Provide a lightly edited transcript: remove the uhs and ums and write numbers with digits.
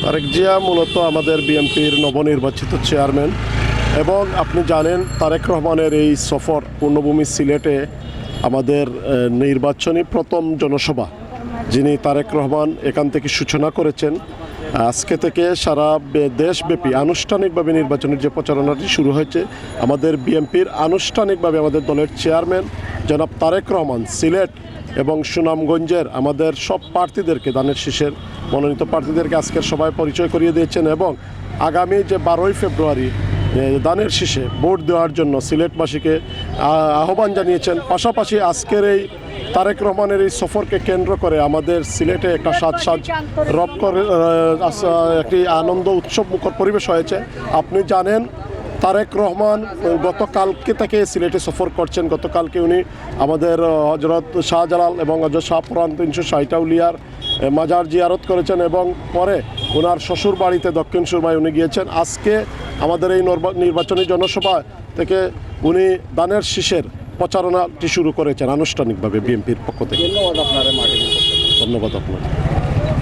তারেক জিয়া মূলত আমাদের বিএনপির নবনির্বাচিত চেয়ারম্যান এবং আপনি জানেন তারেক রহমানের এই সফর পূর্ণভূমি সিলেটে আমাদের নির্বাচনী প্রথম জনসভা যিনি তারেক রহমান এখান থেকে সূচনা করেছেন। আজকে থেকে সারা দেশব্যাপী আনুষ্ঠানিকভাবে নির্বাচনের যে প্রচারণাটি শুরু হয়েছে, আমাদের বিএনপির আনুষ্ঠানিকভাবে আমাদের দলের চেয়ারম্যান জনাব তারেক রহমান সিলেট এবং সুনামগঞ্জের আমাদের সব প্রার্থীদেরকে দানের শীষের মনোনীত প্রার্থীদেরকে আজকের সভায় পরিচয় করিয়ে দিয়েছেন এবং আগামী যে 12ই ফেব্রুয়ারি দানের শীষে ভোট দেওয়ার জন্য সিলেটবাসীকে আহ্বান জানিয়েছেন। পাশাপাশি আজকের এই তারেক রহমানের এই সফরকে কেন্দ্র করে আমাদের সিলেটে একটা সাজ রব করে একটি আনন্দ উৎসব মুখর পরিবেশ হয়েছে। আপনি জানেন তারেক রহমান গতকালকে থেকে সিলেটে সফর করছেন। গতকালকে উনি আমাদের হজরত শাহজালাল এবং হজরত শাহপুরান 360 আউলিয়ার মাজার জিয়ারত করেছেন এবং পরে ওনার শ্বশুর বাড়িতে দক্ষিণ সুরমায় উনি গিয়েছেন। আজকে আমাদের এই নির্বাচনী জনসভা থেকে উনি দানের শীষের প্রচারণাটি শুরু করেছেন আনুষ্ঠানিকভাবে বিএনপির পক্ষ থেকে। ধন্যবাদ আপনার। ধন্যবাদ আপনার।